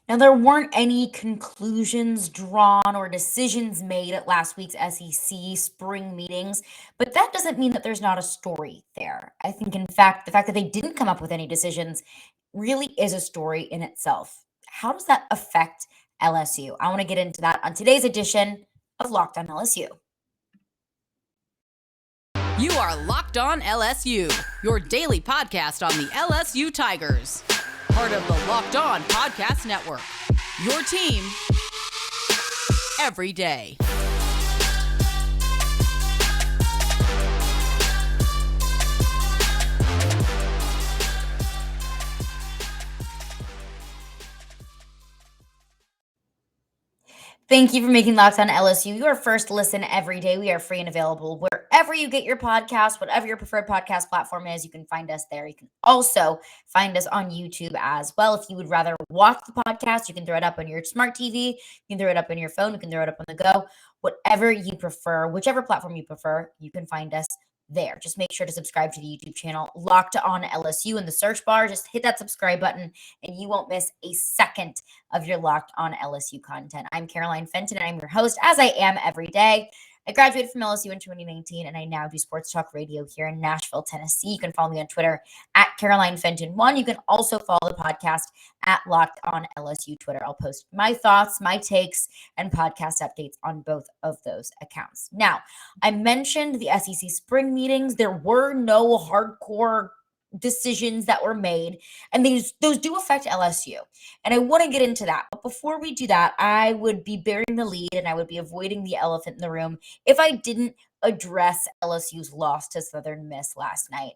Now, there weren't any conclusions drawn or decisions made at last week's SEC spring meetings, but that doesn't mean that there's not a story there. I think, in fact, the fact that they didn't come up with any decisions really is a story in itself. How does that affect LSU? I want to get into that on today's edition of Locked On LSU. You are Locked On LSU, your daily podcast on the LSU Tigers. Part of the Locked On Podcast Network, your team every day. Thank you for making Locked On LSU your first listen every day. We are free and available wherever you get your podcast, whatever your preferred podcast platform is. You can find us there. You can also find us on YouTube as well. If you would rather watch the podcast, you can throw it up on your smart TV. You can throw it up on your phone. You can throw it up on the go. Whatever you prefer, whichever platform you prefer, you can find us there. Just make sure to subscribe to the YouTube channel Locked On LSU in the search bar. Just hit that subscribe button and you won't miss a second of your Locked On LSU content. I'm Fenton and I'm your host, as I am every day. I graduated from LSU in 2019 and I now do sports talk radio here in Nashville, Tennessee. You can follow me on Twitter at Fenton1. You can also follow the podcast at Locked On LSU Twitter. I'll post my thoughts, my takes, and podcast updates on both of those accounts. Now, I mentioned the SEC spring meetings. There were no hardcore decisions that were made, and those do affect LSU. And I want to get into that. But before we do that, I would be burying the lead and I would be avoiding the elephant in the room if I didn't address LSU's loss to Southern Miss last night.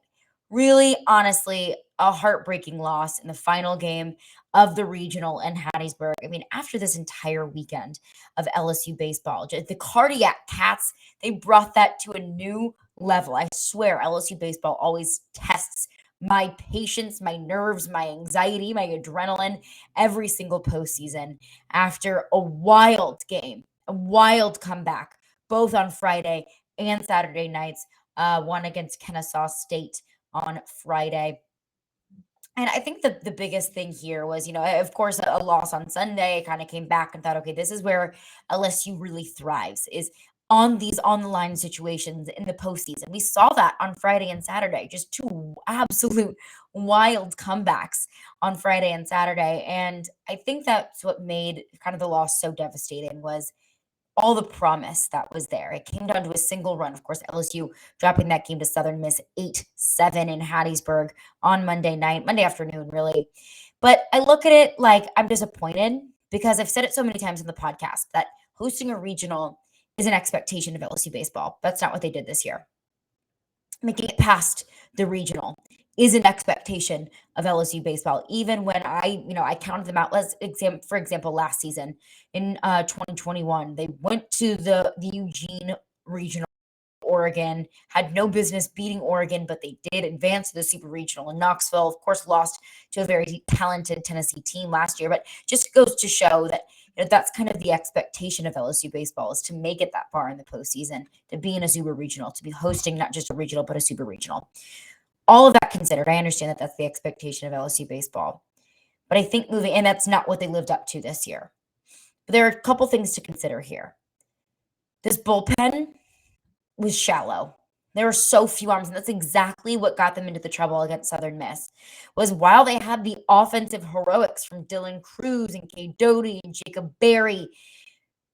Really, honestly, a heartbreaking loss in the final game of the regional in Hattiesburg. I mean, after this entire weekend of LSU baseball, the Cardiac Cats, they brought that to a new level. I swear, LSU baseball always tests my patience, my nerves, my anxiety, my adrenaline every single postseason after a wild game, a wild comeback, both on Friday and Saturday nights, one against Kennesaw State on Friday. And I think the biggest thing here was, of course, a loss on Sunday. I kind of came back and thought, okay, this is where LSU really thrives, is on these on-the-line situations in the postseason. We saw that on Friday and Saturday, just two absolute wild comebacks on Friday and Saturday. And I think that's what made kind of the loss so devastating was all the promise that was there. It came down to a single run. Of course, LSU dropping that game to Southern Miss 8-7 in Hattiesburg on Monday afternoon, really. But I look at it like I'm disappointed because I've said it so many times in the podcast that hosting a regional is an expectation of LSU baseball. That's not what they did this year. Making it past the regional is an expectation of LSU baseball. Even when I counted them out. For example, last season in 2021, they went to the Eugene regional. Oregon had no business beating Oregon, but they did advance to the Super Regional in Knoxville. Of course, lost to a very talented Tennessee team last year, but just goes to show that that's kind of the expectation of LSU baseball, is to make it that far in the postseason, to be in a Super Regional, to be hosting not just a regional, but a Super Regional. All of that considered, I understand that that's the expectation of LSU baseball. But I think and that's not what they lived up to this year. But there are a couple things to consider here. This bullpen was shallow. There were so few arms, and that's exactly what got them into the trouble against Southern Miss, was while they had the offensive heroics from Dylan Cruz and Cade Doty and Jacob Berry,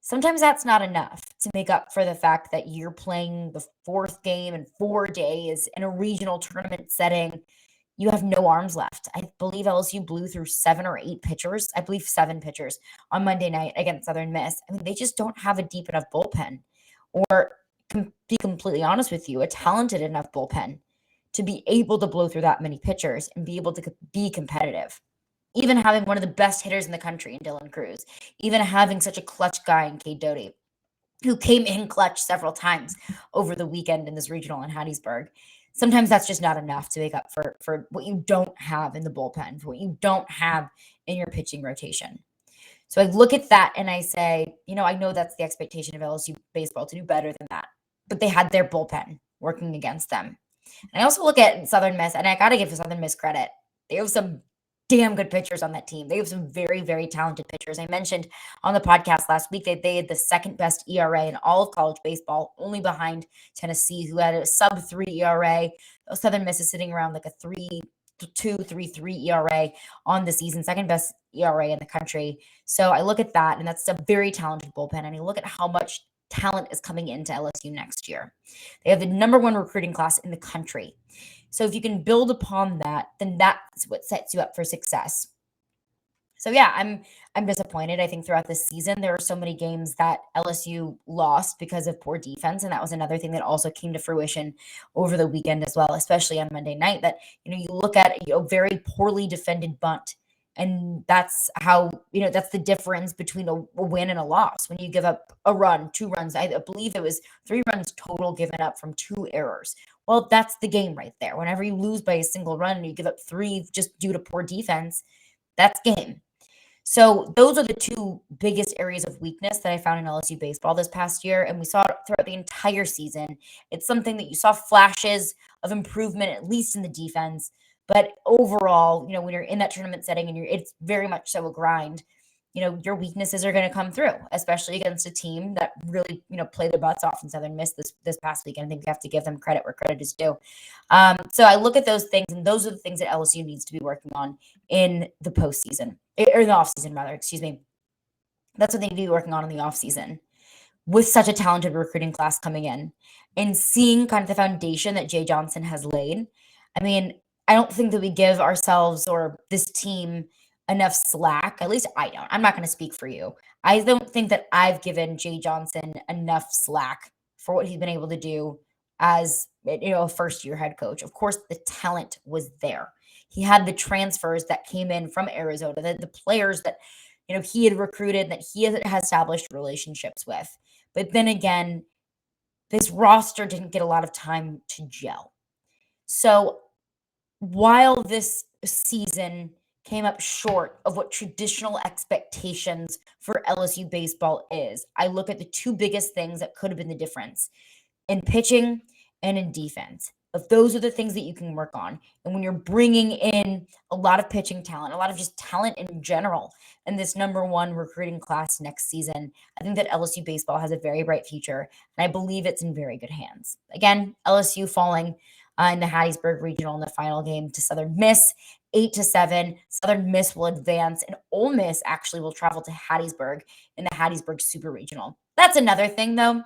sometimes that's not enough to make up for the fact that you're playing the fourth game in 4 days in a regional tournament setting. You have no arms left. I believe LSU blew through 7 or 8 pitchers. I believe 7 pitchers on Monday night against Southern Miss. I mean, they just don't have a deep enough bullpen, or, to be completely honest with you, a talented enough bullpen to be able to blow through that many pitchers and be able to be competitive. Even having one of the best hitters in the country in Dylan Cruz, even having such a clutch guy in Cade Doty, who came in clutch several times over the weekend in this regional in Hattiesburg. Sometimes that's just not enough to make up for what you don't have in the bullpen, for what you don't have in your pitching rotation. So I look at that and I say, I know that's the expectation of LSU baseball, to do better than that. But they had their bullpen working against them. And I also look at Southern Miss, and I got to give Southern Miss credit. They have some damn good pitchers on that team. They have some very, very talented pitchers. I mentioned on the podcast last week that they had the second best ERA in all of college baseball, only behind Tennessee, who had a sub 3 ERA. Southern Miss is sitting around like a 3.2, 3.3 ERA on the season, second best ERA in the country. So I look at that, and that's a very talented bullpen. And I look at how much talent is coming into LSU next year. They have the number one recruiting class in the country. So if you can build upon that, then that's what sets you up for success. So yeah, I'm disappointed. I think throughout this season there are so many games that LSU lost because of poor defense, and that was another thing that also came to fruition over the weekend as well, especially on Monday night. That you look at very poorly defended bunt, and that's how that's the difference between a win and a loss. When you give up a run, 2 runs, I believe it was 3 runs total given up from 2 errors. Well, that's the game right there. Whenever you lose by a single run and you give up 3 just due to poor defense, that's game. So those are the 2 biggest areas of weakness that I found in LSU baseball this past year, and we saw it throughout the entire season. It's something that you saw flashes of improvement, at least in the defense, but overall, when you're in that tournament setting and it's very much so a grind, your weaknesses are going to come through, especially against a team that really, played their butts off in Southern Miss this past weekend. I think we have to give them credit where credit is due. So I look at those things, and those are the things that LSU needs to be working on in the postseason, or the offseason, rather, excuse me. That's what they need to be working on in the offseason with such a talented recruiting class coming in and seeing kind of the foundation that Jay Johnson has laid. I mean, I don't think that we give ourselves or this team enough slack. At least I don't. I'm not going to speak for you. I don't think that I've given Jay Johnson enough slack for what he's been able to do as a first-year head coach. Of course, the talent was there. He had the transfers that came in from Arizona, the players that he had recruited, that he has established relationships with. But then again, this roster didn't get a lot of time to gel. So while this season came up short of what traditional expectations for LSU baseball is, I look at the 2 biggest things that could have been the difference in pitching and in defense. If those are the things that you can work on. And when you're bringing in a lot of pitching talent, a lot of just talent in general, in this number 1 recruiting class next season, I think that LSU baseball has a very bright future, and I believe it's in very good hands. Again, LSU falling in the Hattiesburg Regional in the final game to Southern Miss, 8-7. Southern Miss will advance, and Ole Miss actually will travel to Hattiesburg in the Hattiesburg Super Regional. That's another thing, though,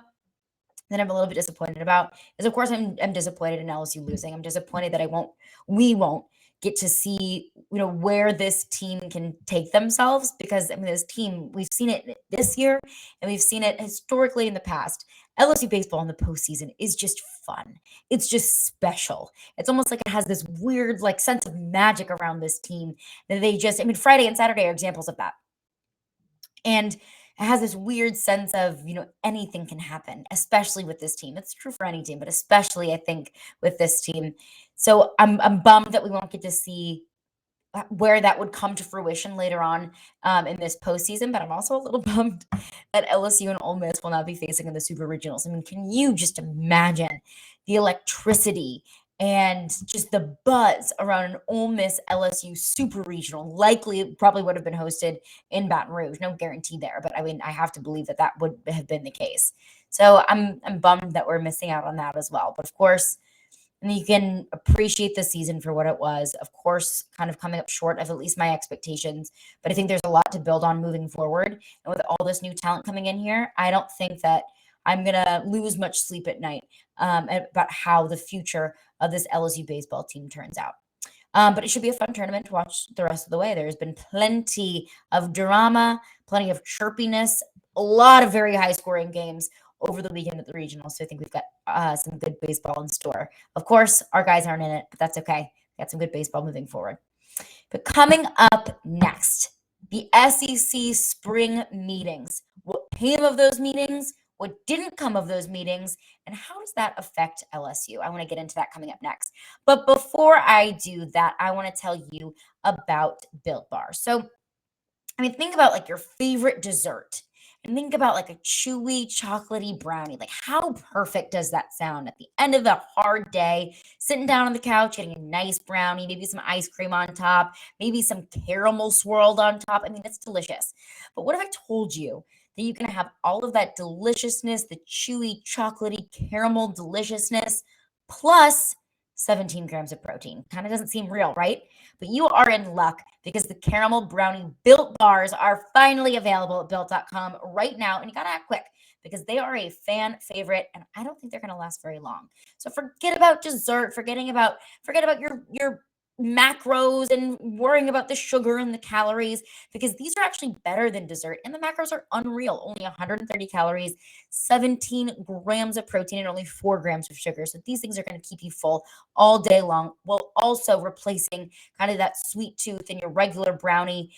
that I'm a little bit disappointed about is, of course, I'm disappointed in LSU losing. I'm disappointed that we won't get to see, where this team can take themselves, because this team, we've seen it this year and we've seen it historically in the past. LSU baseball in the postseason is just fun. It's just special. It's almost like it has this weird sense of magic around this team that they just, Friday and Saturday are examples of that. And it has this weird sense of, anything can happen, especially with this team. It's true for any team, but especially I think with this team. So I'm bummed that we won't get to see where that would come to fruition later on in this postseason, but I'm also a little bummed that LSU and Ole Miss will not be facing in the Super Regionals. Can you just imagine the electricity and just the buzz around an Ole Miss LSU Super Regional? Likely, it probably would have been hosted in Baton Rouge. No guarantee there, but I have to believe that would have been the case. So I'm bummed that we're missing out on that as well. But of course, and you can appreciate the season for what it was. Of course, kind of coming up short of at least my expectations, but I think there's a lot to build on moving forward. And with all this new talent coming in here, I don't think that I'm going to lose much sleep at night about how the future of this LSU baseball team turns out. But it should be a fun tournament to watch the rest of the way. There's been plenty of drama, plenty of chirpiness, a lot of very high-scoring games over the weekend at the regional. So I think we've got some good baseball in store. Of course, our guys aren't in it, but that's okay. We got some good baseball moving forward. But coming up next, the SEC spring meetings. What came of those meetings? What didn't come of those meetings? And how does that affect LSU? I want to get into that coming up next. But before I do that, I want to tell you about Built Bar. So, think about your favorite dessert. And think about like a chewy, chocolatey brownie. Like, how perfect does that sound at the end of a hard day, sitting down on the couch, getting a nice brownie, maybe some ice cream on top, maybe some caramel swirled on top. I mean, it's delicious. But what if I told you that you can have all of that deliciousness, the chewy, chocolatey, caramel deliciousness, plus 17 grams of protein? Kind of doesn't seem real, right? But you are in luck because the caramel brownie built bars are finally available at built.com right now. And you got to act quick because they are a fan favorite and I don't think they're going to last very long. So forget about dessert, forget about your macros and worrying about the sugar and the calories because these are actually better than dessert and the macros are unreal. Only 130 calories, 17 grams of protein and only 4 grams of sugar. So these things are going to keep you full all day long while also replacing kind of that sweet tooth in your regular brownie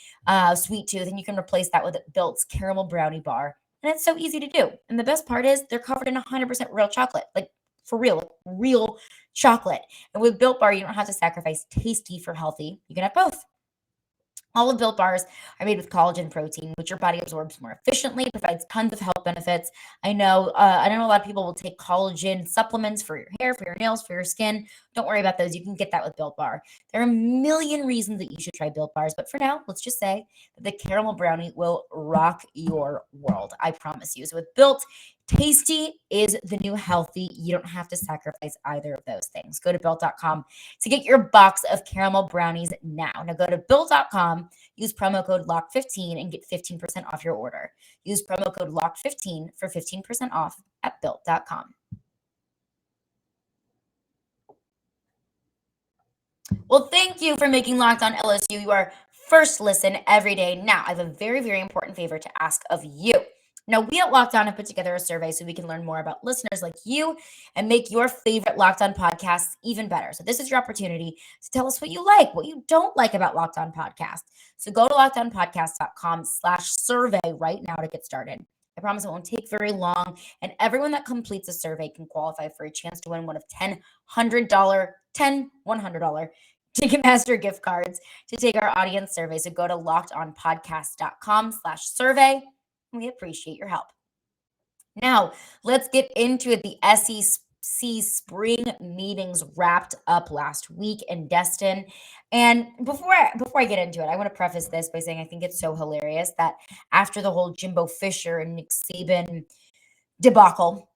sweet tooth. And you can replace that with Built's caramel brownie bar. And it's so easy to do. And the best part is they're covered in 100% real chocolate. Like for real, like real chocolate. And with Built Bar, you don't have to sacrifice tasty for healthy. You can have both. All of Built Bars are made with collagen protein, which your body absorbs more efficiently, provides tons of health benefits. I know a lot of people will take collagen supplements for your hair, for your nails, for your skin. Don't worry about those. You can get that with Built Bar. There are a million reasons that you should try Built Bars, but for now, let's just say that the caramel brownie will rock your world. I promise you. So with Built, tasty is the new healthy. You don't have to sacrifice either of those things. Go to built.com to get your box of caramel brownies now. Now go to built.com, use promo code LOCK15 and get 15% off your order. Use promo code LOCK15 for 15% off at built.com. Well, thank you for making Locked On LSU your first listen every day. Now, I have a very, very important favor to ask of you. Now, we at Locked On have put together a survey so we can learn more about listeners like you and make your favorite Locked On podcasts even better. So this is your opportunity to tell us what you like, what you don't like about Locked On Podcast. So go to lockedonpodcast.com/survey right now to get started. I promise it won't take very long, and everyone that completes a survey can qualify for a chance to win one of 10 $100 Ticketmaster gift cards to take our audience survey. So go to lockedonpodcast.com/survey. We appreciate your help. Now, let's get into it. The SEC spring meetings wrapped up last week in Destin. And before I get into it, I want to preface this by saying I think it's so hilarious that after the whole Jimbo Fisher and Nick Saban debacle,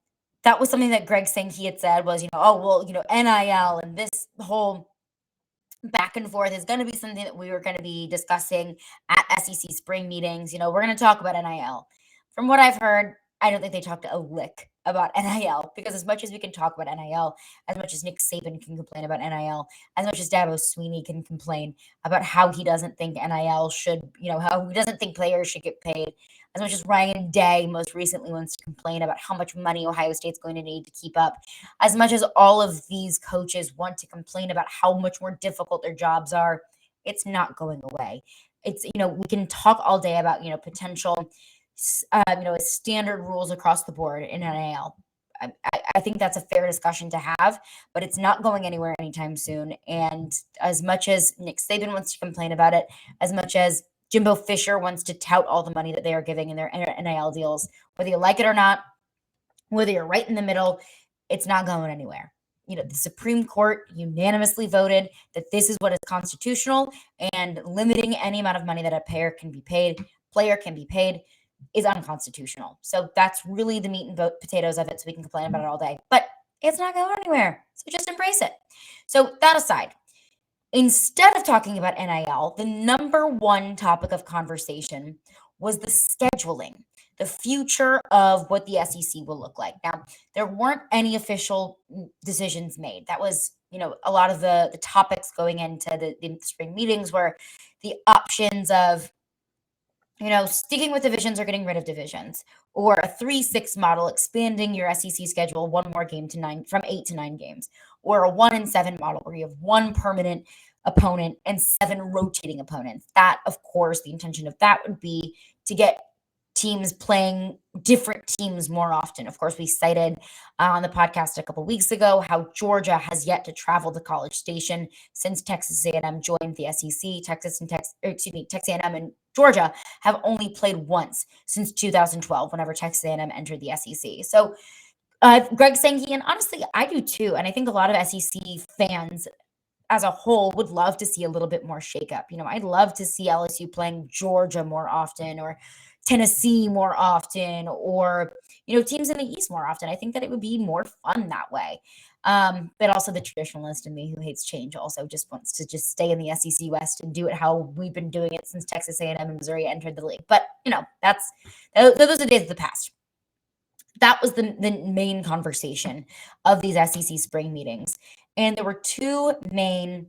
that was something that Greg Sankey had said was, NIL and this whole back and forth is going to be something that we were going to be discussing at SEC spring meetings. We're going to talk about NIL. From what I've heard, I don't think they talked a lick about NIL because as much as we can talk about NIL, as much as Nick Saban can complain about NIL, as much as Dabo Sweeney can complain about how he doesn't think NIL should, how he doesn't think players should get paid, as much as Ryan Day most recently wants to complain about how much money Ohio State's going to need to keep up, as much as all of these coaches want to complain about how much more difficult their jobs are, it's not going away. It's, we can talk all day about, potential standard rules across the board in NIL. I think that's a fair discussion to have, but it's not going anywhere anytime soon. And as much as Nick Saban wants to complain about it, as much as Jimbo Fisher wants to tout all the money that they are giving in their NIL deals, whether you like it or not, whether you're right in the middle, it's not going anywhere. The Supreme Court unanimously voted that this is what is constitutional, and limiting any amount of money that a player can be paid is unconstitutional. So that's really the meat and potatoes of it, so we can complain about it all day. But it's not going anywhere, so just embrace it. So that aside, instead of talking about NIL, the number one topic of conversation was the scheduling, the future of what the SEC will look like. Now, there weren't any official decisions made. That was, a lot of the topics going into the spring meetings were the options of, sticking with divisions or getting rid of divisions, or a 3-6 model, expanding your SEC schedule one more game from 8 to 9 games, or a 1-7 model where you have one permanent opponent and 7 rotating opponents. That, of course, the intention of that would be to get teams playing different teams more often. Of course, we cited on the podcast a couple weeks ago how Georgia has yet to travel to College Station since Texas A&M joined the SEC. Texas A&M and Georgia have only played once since 2012, whenever Texas A&M entered the SEC. So Greg Sankey, and honestly, I do too, and I think a lot of SEC fans as a whole would love to see a little bit more shakeup. I'd love to see LSU playing Georgia more often, or Tennessee more often, or teams in the East more often. I think that it would be more fun that way. But also the traditionalist in me who hates change also just wants to just stay in the SEC West and do it how we've been doing it since Texas A&M and Missouri entered the league. But those are the days of the past. That was the main conversation of these SEC spring meetings. And there were two main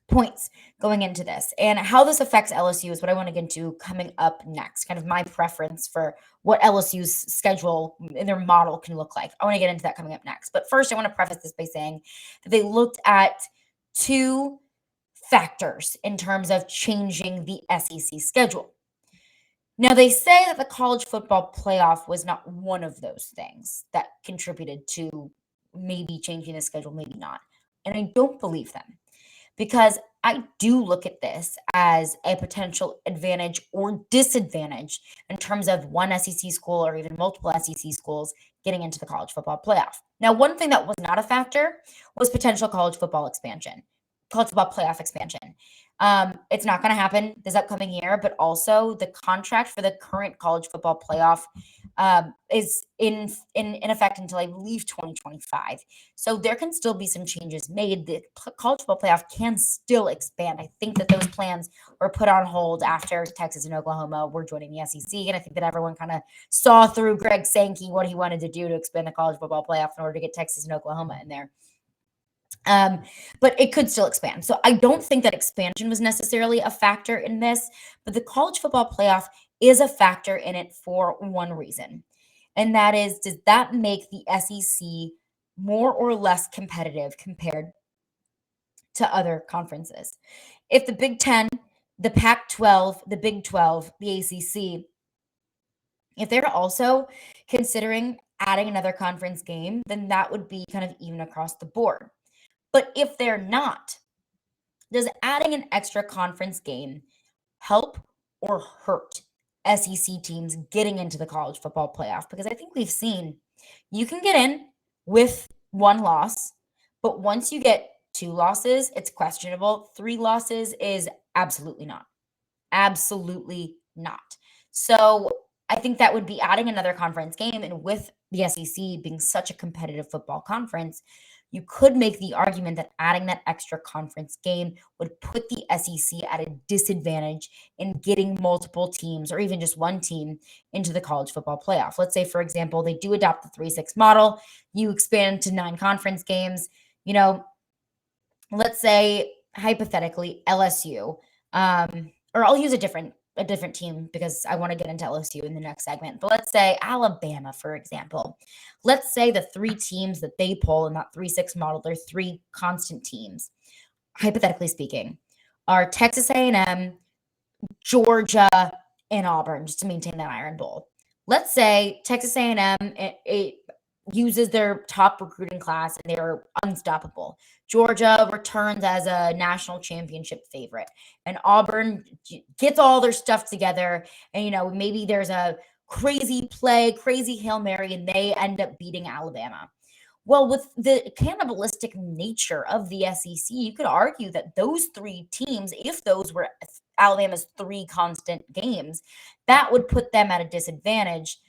points going into this. And how this affects LSU is what I want to get into coming up next, kind of my preference for what LSU's schedule and their model can look like. I want to get into that coming up next. But first, I want to preface this by saying that they looked at two factors in terms of changing the SEC schedule. Now, they say that the college football playoff was not one of those things that contributed to maybe changing the schedule, maybe not. And I don't believe them, because I do look at this as a potential advantage or disadvantage in terms of one SEC school or even multiple SEC schools getting into the college football playoff. Now, one thing that was not a factor was potential college football playoff expansion. It's not going to happen this upcoming year, but also the contract for the current college football playoff is in effect until I believe 2025. So there can still be some changes made. The college football playoff can still expand. I think that those plans were put on hold after Texas and Oklahoma were joining the SEC. And I think that everyone kind of saw through Greg Sankey what he wanted to do to expand the college football playoff in order to get Texas and Oklahoma in there. But it could still expand. So I don't think that expansion was necessarily a factor in this, but the college football playoff is a factor in it for one reason. And that is, does that make the SEC more or less competitive compared to other conferences? If the Big Ten, the Pac-12, the Big 12, the ACC, if they're also considering adding another conference game, then that would be kind of even across the board. But if they're not, does adding an extra conference game help or hurt SEC teams getting into the college football playoff? Because I think we've seen you can get in with one loss, but once you get two losses, it's questionable. Three losses is absolutely not. Absolutely not. So I think that would be adding another conference game. And with the SEC being such a competitive football conference, you could make the argument that adding that extra conference game would put the SEC at a disadvantage in getting multiple teams or even just one team into the college football playoff. Let's say, for example, they do adopt the 3-6 model. You expand to 9 conference games. Let's say, hypothetically, LSU, or I'll use a different team because I want to get into LSU in the next segment. But let's say Alabama, for example. Let's say the 3 teams that they pull in that 3-6 model, they're 3 constant teams, hypothetically speaking, are Texas A&M, Georgia, and Auburn, just to maintain that Iron Bowl. Let's say Texas A&M it uses their top recruiting class and they're unstoppable. Georgia returns as a national championship favorite, and Auburn gets all their stuff together. And, maybe there's a crazy play, crazy Hail Mary, and they end up beating Alabama. Well, with the cannibalistic nature of the SEC, you could argue that those 3 teams, if those were Alabama's 3 constant games, that would put them at a disadvantage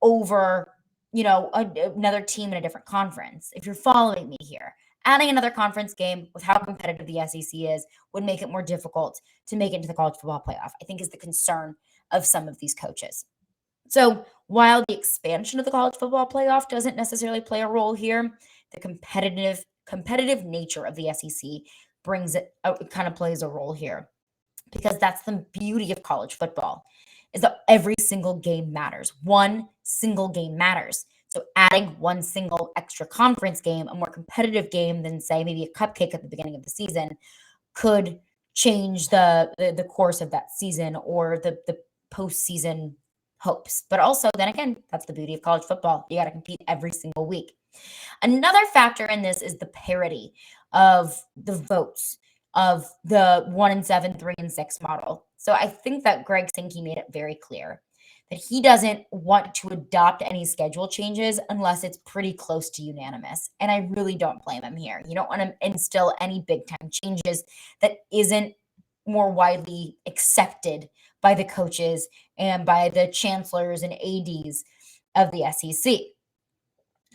over another team in a different conference. If you're following me here, adding another conference game with how competitive the SEC is would make it more difficult to make it into the college football playoff, I think is the concern of some of these coaches. So while the expansion of the college football playoff doesn't necessarily play a role here, the competitive nature of the SEC it kind of plays a role here, because that's the beauty of college football, is that every single game matters. One single game matters. So adding one single extra conference game, a more competitive game than, say, maybe a cupcake at the beginning of the season, could change the course of that season or the postseason hopes. But also, then again, that's the beauty of college football. You got to compete every single week. Another factor in this is the parity of the votes of the 1-7, 3-6 model. So I think that Greg Sankey made it very clear that he doesn't want to adopt any schedule changes unless it's pretty close to unanimous. And I really don't blame him here. You don't want to instill any big time changes that isn't more widely accepted by the coaches and by the chancellors and ADs of the SEC.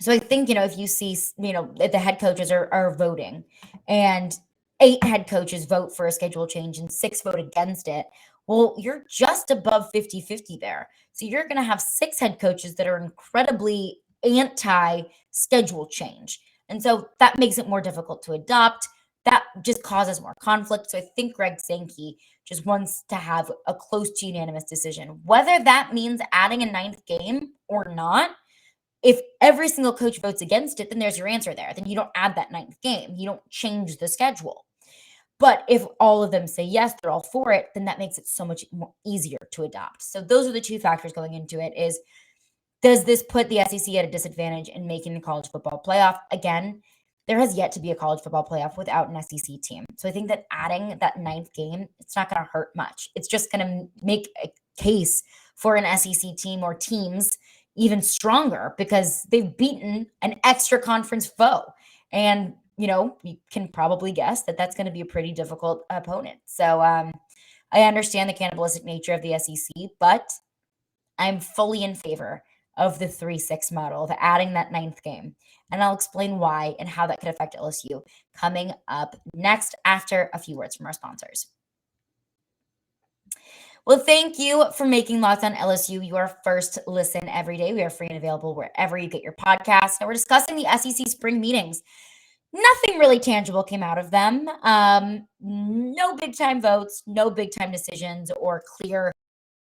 So I think, if you see, that the head coaches are voting and 8 head coaches vote for a schedule change and 6 vote against it, well, you're just above 50-50 there. So you're going to have 6 head coaches that are incredibly anti-schedule change. And so that makes it more difficult to adopt. That just causes more conflict. So I think Greg Sankey just wants to have a close to unanimous decision. Whether that means adding a 9th game or not, if every single coach votes against it, then there's your answer there. Then you don't add that 9th game. You don't change the schedule. But if all of them say yes, they're all for it, then that makes it so much more easier to adopt. So those are the 2 factors going into it is, does this put the SEC at a disadvantage in making the college football playoff? Again, there has yet to be a college football playoff without an SEC team. So I think that adding that 9th game, it's not going to hurt much. It's just going to make a case for an SEC team or teams even stronger because they've beaten an extra conference foe. And, you can probably guess that that's going to be a pretty difficult opponent. So I understand the cannibalistic nature of the SEC, but I'm fully in favor of the 3-6 model, of adding that 9th game. And I'll explain why and how that could affect LSU coming up next after a few words from our sponsors. Well, thank you for making Locked On LSU your first listen every day. We are free and available wherever you get your podcasts. And we're discussing the SEC spring meetings. Nothing really tangible came out of them. No big time votes, no big time decisions, or clear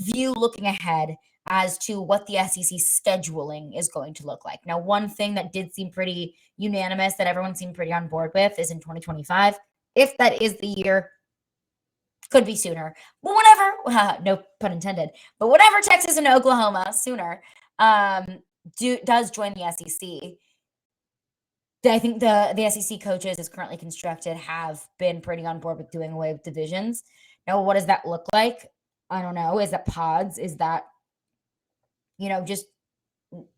view looking ahead as to what the SEC scheduling is going to look like. Now, one thing that did seem pretty unanimous that everyone seemed pretty on board with is in 2025. If that is the year, could be sooner, but whatever, no pun intended, but whatever Texas and Oklahoma sooner does join the SEC, I think the SEC coaches as currently constructed have been pretty on board with doing away with divisions. Now, what does that look like? I don't know. Is that pods? Is that, just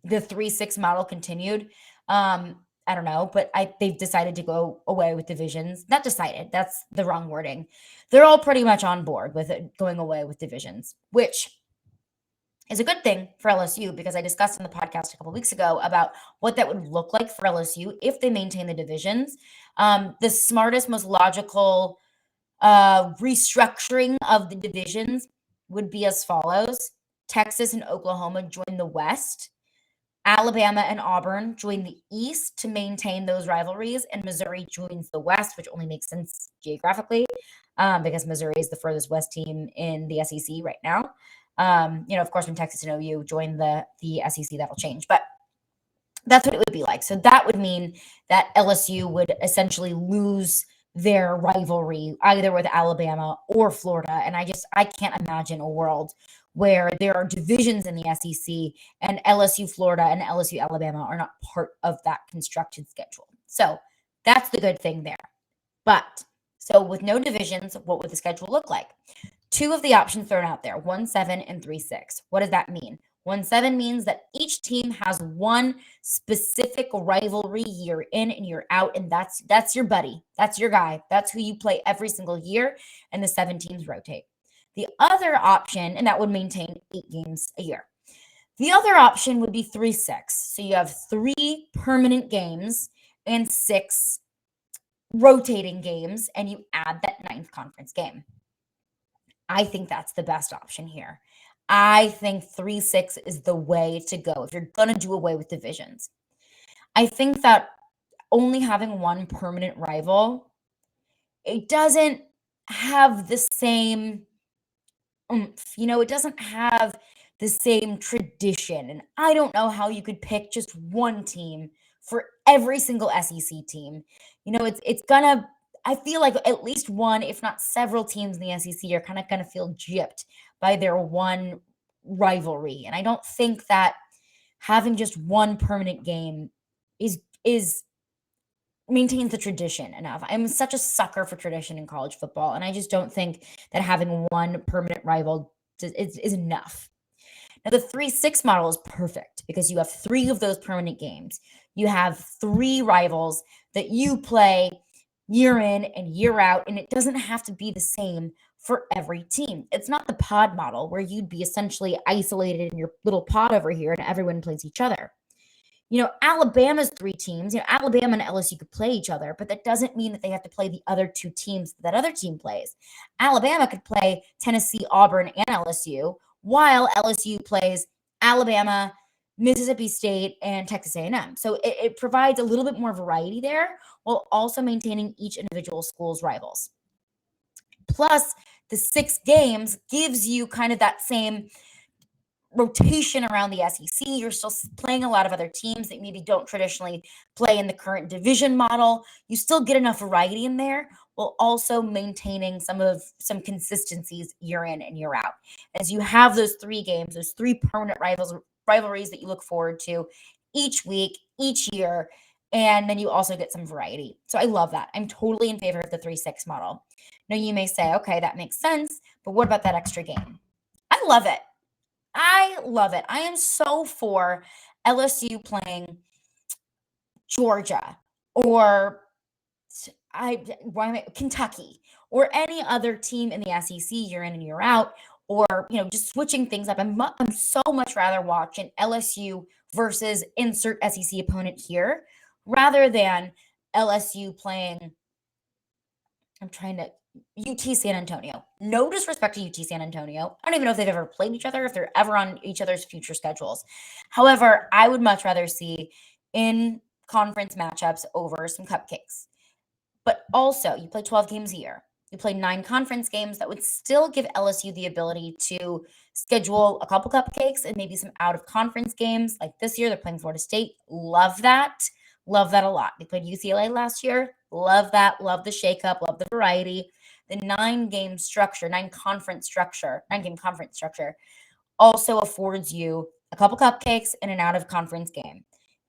the 3-6 model continued? I don't know, but they've decided to go away with divisions. Not decided. That's the wrong wording. They're all pretty much on board with it going away with divisions, which is a good thing for LSU because I discussed in the podcast a couple weeks ago about what that would look like for LSU if they maintain the divisions. The smartest, most logical restructuring of the divisions would be as follows. Texas and Oklahoma join the West. Alabama and Auburn join the East to maintain those rivalries, and Missouri joins the West, which only makes sense geographically because Missouri is the furthest West team in the SEC right now. Of course, when Texas and OU join the SEC, that'll change, but that's what it would be like. So that would mean that LSU would essentially lose their rivalry either with Alabama or Florida. And I can't imagine a world where there are divisions in the SEC and LSU Florida and LSU Alabama are not part of that constructed schedule. So that's the good thing there. But so with no divisions, what would the schedule look like? 2 of the options thrown out there, 1-7 and 3-6. What does that mean? 1-7 means that each team has one specific rivalry year in and year out, and that's your buddy. That's your guy. That's who you play every single year, and the 7 teams rotate. The other option, and that would maintain 8 games a year. The other option would be 3-6. So you have 3 permanent games and 6 rotating games, and you add that 9th conference game. I think that's the best option here. I think 3-6 is the way to go if you're going to do away with divisions. I think that only having one permanent rival, it doesn't have the same oomph. It doesn't have the same tradition. And I don't know how you could pick just one team for every single SEC team. It's gonna, I feel like at least one, if not several teams in the SEC are kind of going to feel gypped by their one rivalry. And I don't think that having just one permanent game is maintains the tradition enough. I'm such a sucker for tradition in college football, and I just don't think that having one permanent rival is enough. Now, the 3-6 model is perfect because you have 3 of those permanent games. You have 3 rivals that you play year in and year out, and it doesn't have to be the same for every team. It's not the pod model where you'd be essentially isolated in your little pod over here and everyone plays each other. Alabama's 3 teams, Alabama and LSU could play each other, but that doesn't mean that they have to play the other 2 teams that other team plays. Alabama could play Tennessee, Auburn, and LSU, while LSU plays Alabama, Mississippi State, and Texas A&M. So it provides a little bit more variety there while also maintaining each individual school's rivals. Plus, the 6 games gives you kind of that same rotation around the SEC. You're still playing a lot of other teams that maybe don't traditionally play in the current division model. You still get enough variety in there while also maintaining some consistencies year in and year out. As you have those 3 games, those 3 permanent rivalries that you look forward to each week, each year, and then you also get some variety. So I love that. I'm totally in favor of the 3-6 model. Now you may say, okay, that makes sense, but what about that extra game? I love it. I am so for LSU playing Georgia or Kentucky or any other team in the SEC year in and year out, or just switching things up. I'm so much rather watch an LSU versus insert SEC opponent here rather than LSU playing. UT San Antonio. No disrespect to UT San Antonio. I don't even know if they've ever played each other, if they're ever on each other's future schedules. However, I would much rather see in conference matchups over some cupcakes. But also, you play 12 games a year. You play 9 conference games that would still give LSU the ability to schedule a couple cupcakes and maybe some out-of-conference games. Like this year, they're playing Florida State. Love that. Love that a lot. They played UCLA last year. Love that. Love the shakeup. Love the variety. The 9-game structure, 9-game conference structure also affords you a couple cupcakes and an out-of-conference game.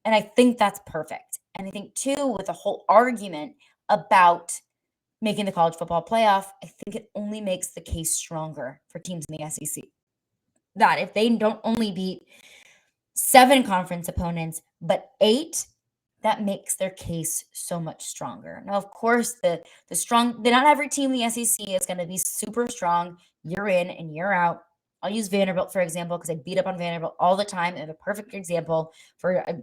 And I think that's perfect. And I think, too, with the whole argument about making the college football playoff, I think it only makes the case stronger for teams in the SEC. That if they don't only beat 7 conference opponents, but 8, that makes their case so much stronger. Now, of course, not every team in the SEC is going to be super strong year in and year out. I'll use Vanderbilt, for example, because I beat up on Vanderbilt all the time. And a perfect example for a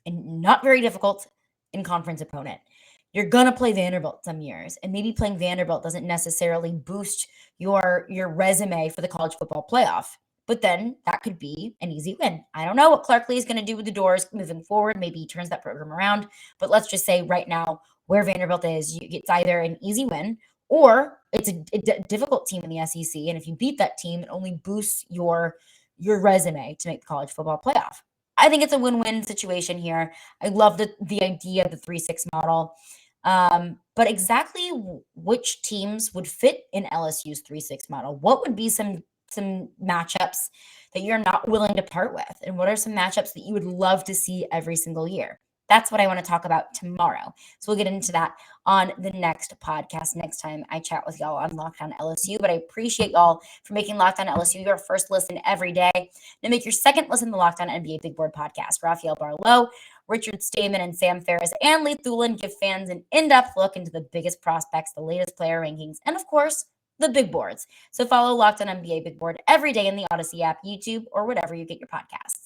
not very difficult in-conference opponent. You're going to play Vanderbilt some years, and maybe playing Vanderbilt doesn't necessarily boost your resume for the college football playoff. But then that could be an easy win. I don't know what Clark Lee is going to do with the Doors moving forward. Maybe he turns that program around. But let's just say right now where Vanderbilt is, it's either an easy win or it's a difficult team in the SEC. And if you beat that team, it only boosts your resume to make the college football playoff. I think it's a win-win situation here. I love the idea of the 3-6 model. But exactly which teams would fit in LSU's 3-6 model? What would be some matchups that you're not willing to part with? And what are some matchups that you would love to see every single year? That's what I want to talk about tomorrow. So we'll get into that on the next podcast, next time I chat with y'all on Locked On LSU. But I appreciate y'all for making Locked On LSU your first listen every day. And make your second listen the Locked On NBA Big Board podcast. Rafael Barlow, Richard Stamen, and Sam Ferris and Lee Thulin give fans an in-depth look into the biggest prospects, the latest player rankings, and of course, the big boards. So follow Locked On NBA Big Board every day in the Odyssey app, YouTube, or whatever you get your podcasts.